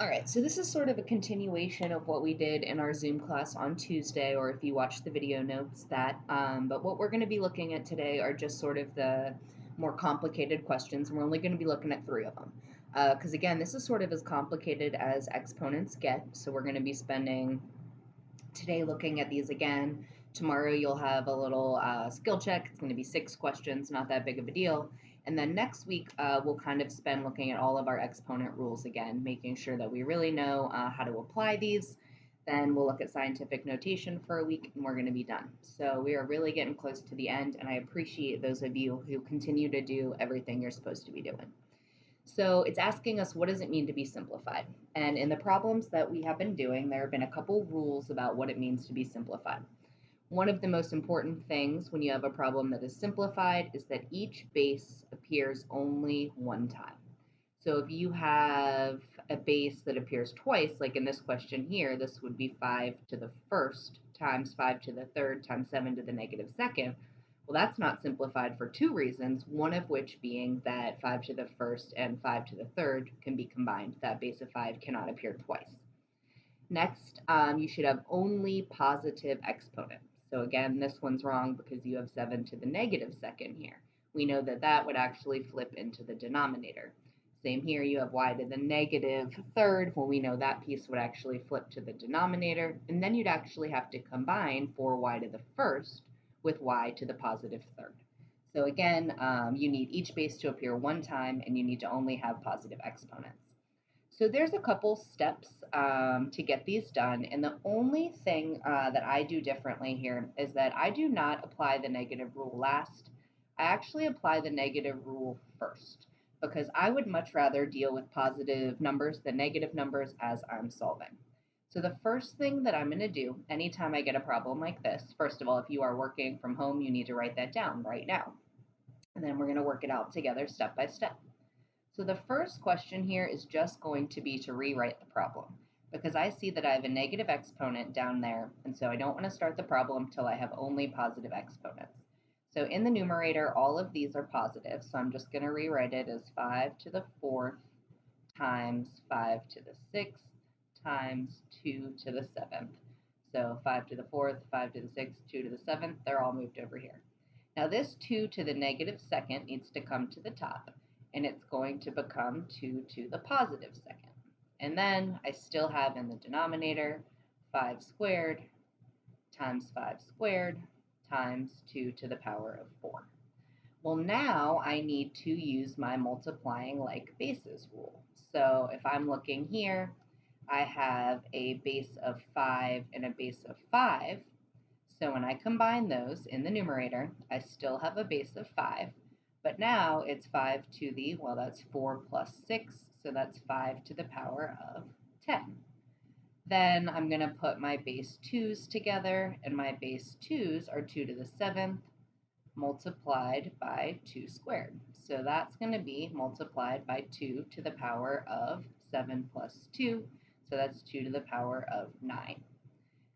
All right, so this is sort of a continuation of what we did in our Zoom class on Tuesday, or if you watch the video notes, but what we're going to be looking at today are just sort of the more complicated questions, and we're only going to be looking at three of them. Because again, this is sort of as complicated as exponents get, so we're going to be spending today looking at these again. Tomorrow you'll have a little skill check. It's going to be 6 questions, not that big of a deal. And then next week, we'll kind of spend looking at all of our exponent rules again, making sure that we really know how to apply these. Then we'll look at scientific notation for a week, and we're going to be done. So we are really getting close to the end, and I appreciate those of you who continue to do everything you're supposed to be doing. So it's asking us, what does it mean to be simplified? And in the problems that we have been doing, there have been a couple rules about what it means to be simplified. One of the most important things when you have a problem that is simplified is that each base appears only one time. So if you have a base that appears twice, like in this question here, this would be 5 to the first times 5 to the third times 7 to the negative second. Well, that's not simplified for 2 reasons, one of which being that 5 to the first and 5 to the third can be combined. That base of 5 cannot appear twice. Next, you should have only positive exponents. So again, this one's wrong because you have 7 to the negative second here. We know that that would actually flip into the denominator. Same here, you have y to the negative third. Well, we know that piece would actually flip to the denominator, and then you'd actually have to combine 4y to the first with y to the positive third. So again, you need each base to appear one time, and you need to only have positive exponents. So there's a couple steps to get these done, and the only thing that I do differently here is that I do not apply the negative rule last. I actually apply the negative rule first, because I would much rather deal with positive numbers than negative numbers as I'm solving. So the first thing that I'm going to do anytime I get a problem like this, first of all, if you are working from home, you need to write that down right now. And then we're going to work it out together step by step. So the first question here is just going to be to rewrite the problem, because I see that I have a negative exponent down there, and so I don't want to start the problem till I have only positive exponents. So in the numerator, all of these are positive, so I'm just going to rewrite it as 5 to the 4th times 5 to the 6th times 2 to the 7th. So 5 to the 4th, 5 to the 6th, 2 to the 7th, they're all moved over here. Now this 2 to the negative second needs to come to the top, and it's going to become 2 to the positive second. And then I still have in the denominator 5 squared times 5 squared times 2 to the power of 4. Well, now I need to use my multiplying like bases rule. So if I'm looking here, I have a base of 5 and a base of 5. So when I combine those in the numerator, I still have a base of 5, but now it's 5 to the, well, that's 4 plus 6, so that's 5 to the power of 10. Then I'm going to put my base 2's together, and my base 2's are 2 to the 7th multiplied by 2 squared. So that's going to be multiplied by 2 to the power of 7 plus 2, so that's 2 to the power of 9.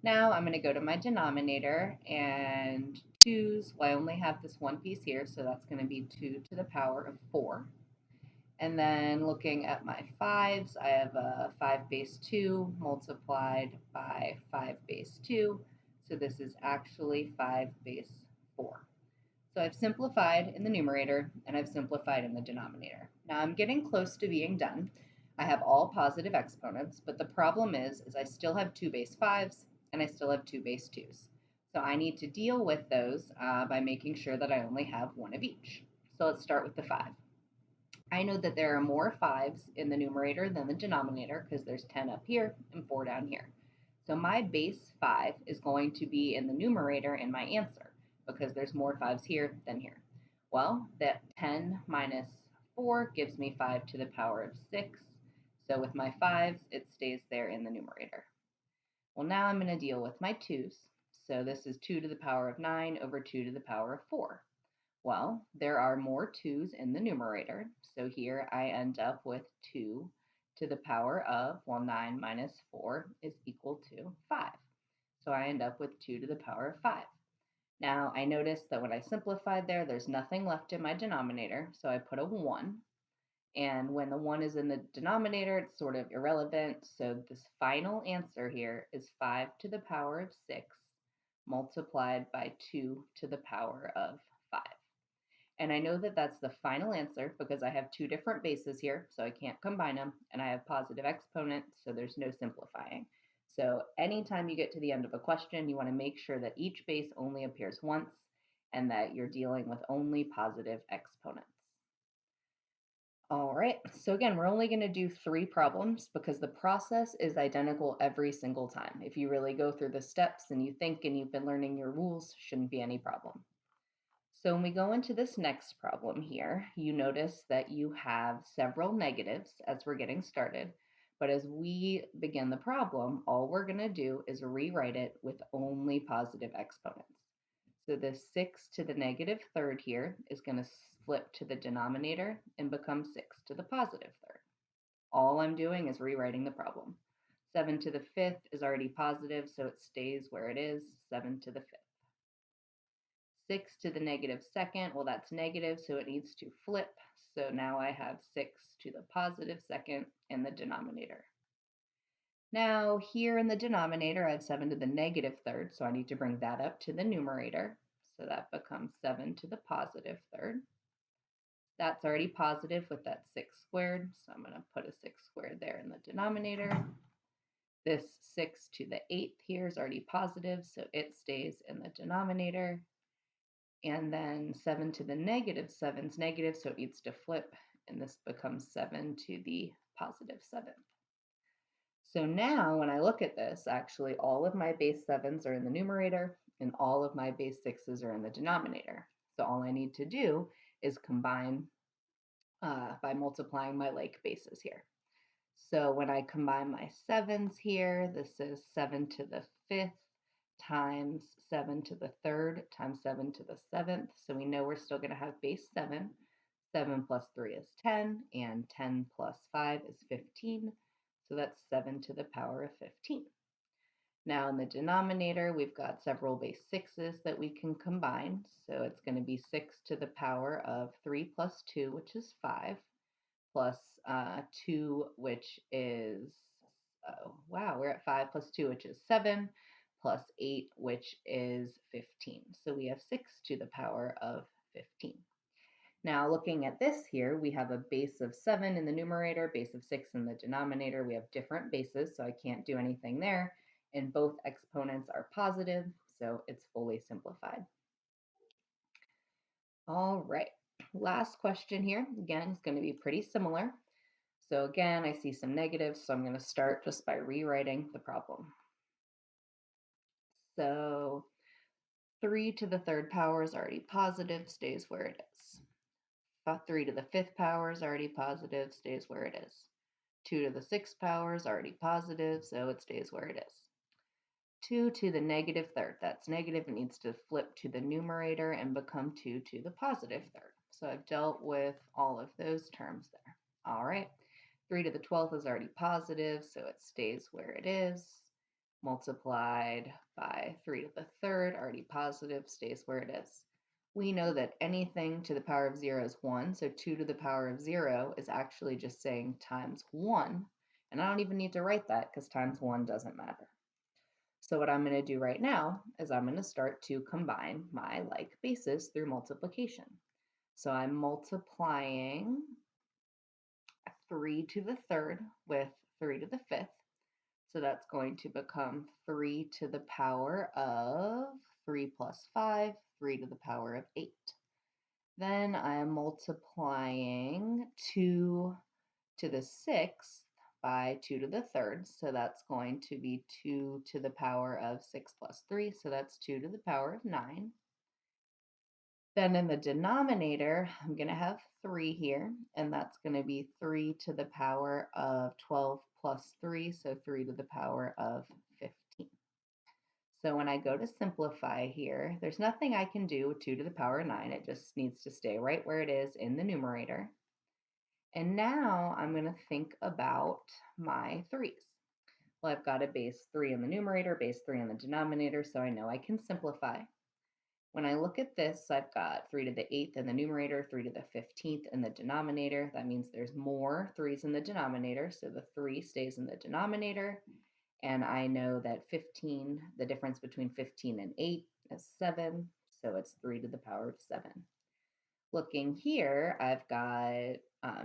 Now I'm going to go to my denominator, and 2's, well, I only have this one piece here, so that's going to be 2 to the power of 4. And then looking at my 5's, I have a 5 base 2 multiplied by 5 base 2, so this is actually 5 base 4. So I've simplified in the numerator, and I've simplified in the denominator. Now I'm getting close to being done. I have all positive exponents, but the problem is I still have 2 base 5's, and I still have 2 base 2's. So I need to deal with those by making sure that I only have one of each. So let's start with the 5. I know that there are more 5's in the numerator than the denominator because there's 10 up here and 4 down here. So my base 5 is going to be in the numerator in my answer because there's more 5's here than here. Well, that 10 minus 4 gives me 5 to the power of 6. So with my 5's, it stays there in the numerator. Well, now I'm going to deal with my 2's. So this is 2 to the power of 9 over 2 to the power of 4. Well, there are more 2's in the numerator, so here I end up with 2 to the power of, well, 9 minus 4 is equal to 5. So I end up with 2 to the power of 5. Now, I noticed that when I simplified there, there's nothing left in my denominator, so I put a 1. And when the 1 is in the denominator, it's sort of irrelevant. So this final answer here is 5 to the power of 6 multiplied by 2 to the power of 5. And I know that that's the final answer because I have two different bases here, so I can't combine them, and I have positive exponents, so there's no simplifying. So anytime you get to the end of a question, you want to make sure that each base only appears once and that you're dealing with only positive exponents. All right, so again, we're only going to do 3 problems because the process is identical every single time. If you really go through the steps and you think and you've been learning your rules, shouldn't be any problem. So when we go into this next problem here, you notice that you have several negatives as we're getting started. But as we begin the problem, all we're going to do is rewrite it with only positive exponents. So the 6 to the negative third here is going to flip to the denominator and become 6 to the positive third. All I'm doing is rewriting the problem. 7 to the fifth is already positive, so it stays where it is, 7 to the fifth. 6 to the negative second, well, that's negative, so it needs to flip. So now I have 6 to the positive second in the denominator. Now here in the denominator, I have 7 to the negative third, so I need to bring that up to the numerator. So that becomes 7 to the positive third. That's already positive with that 6 squared, so I'm going to put a 6 squared there in the denominator. This 6 to the 8th here is already positive, so it stays in the denominator. And then 7 to the negative 7 is negative, so it needs to flip, and this becomes 7 to the positive 7th. So now when I look at this, actually all of my base 7s are in the numerator, and all of my base 6s are in the denominator. So all I need to do is combine by multiplying my like bases here. So when I combine my 7s here, this is 7 to the 5th times 7 to the 3rd times 7 to the 7th. So we know we're still going to have base 7. 7 plus 3 is 10, and 10 plus 5 is 15. So that's 7 to the power of 15. Now in the denominator, we've got several base 6s that we can combine. So it's going to be 6 to the power of 3 plus 2, which is 5, plus 2, which is, wow, we're at 5 plus 2, which is 7, plus 8, which is 15. So we have 6 to the power of 15. Now looking at this here, we have a base of 7 in the numerator, base of 6 in the denominator. We have different bases, so I can't do anything there. And both exponents are positive, so it's fully simplified. All right, last question here. Again, it's going to be pretty similar. So again, I see some negatives, so I'm going to start just by rewriting the problem. So 3 to the 3rd power is already positive, stays where it is. 3 to the 5th power is already positive, stays where it is. 2 to the 6th power is already positive, so it stays where it is. 2 to the negative 3rd, that's negative, it needs to flip to the numerator and become 2 to the positive 3rd. So I've dealt with all of those terms there. All right. 3 to the 12th is already positive, so it stays where it is. Multiplied by 3 to the 3rd, already positive, stays where it is. We know that anything to the power of 0 is 1, so 2 to the power of 0 is actually just saying times 1, and I don't even need to write that because times 1 doesn't matter. So what I'm going to do right now is I'm going to start to combine my like bases through multiplication. So I'm multiplying 3 to the 3rd with 3 to the 5th. So that's going to become 3 to the power of 3 plus 5, 3 to the power of 8. Then I am multiplying 2 to the 6th by 2 to the 3rd. So that's going to be 2 to the power of 6 plus 3. So that's 2 to the power of 9. Then in the denominator, I'm going to have 3 here, and that's going to be 3 to the power of 12 plus 3, so 3 to the power of 15. So when I go to simplify here, there's nothing I can do with 2 to the power of 9. It just needs to stay right where it is in the numerator. And now I'm going to think about my 3's. Well, I've got a base 3 in the numerator, base 3 in the denominator, so I know I can simplify. When I look at this, I've got 3 to the 8th in the numerator, 3 to the 15th in the denominator. That means there's more 3's in the denominator, so the 3 stays in the denominator. And I know that 15, the difference between 15 and 8 is 7, so it's 3 to the power of 7. Looking here, I've got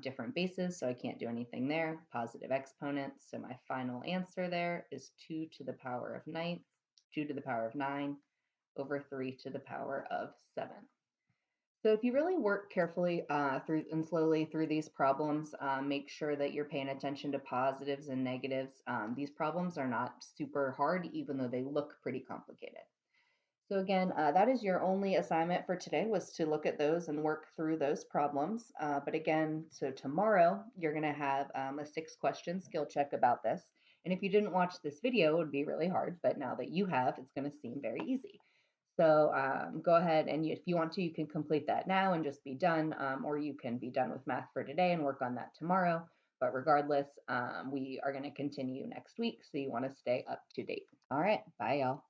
different bases, so I can't do anything there. Positive exponents, so my final answer there is 2 to the power of 9, 2 to the power of 9 over 3 to the power of 7. So if you really work carefully through and slowly through these problems, make sure that you're paying attention to positives and negatives. These problems are not super hard, even though they look pretty complicated. So again, that is your only assignment for today, was to look at those and work through those problems. But again, so tomorrow you're going to have a 6-question skill check about this. And if you didn't watch this video, it would be really hard. But now that you have, it's going to seem very easy. So go ahead and if you want to, you can complete that now and just be done, or you can be done with math for today and work on that tomorrow. But regardless, we are going to continue next week, so you want to stay up to date. All right, bye y'all.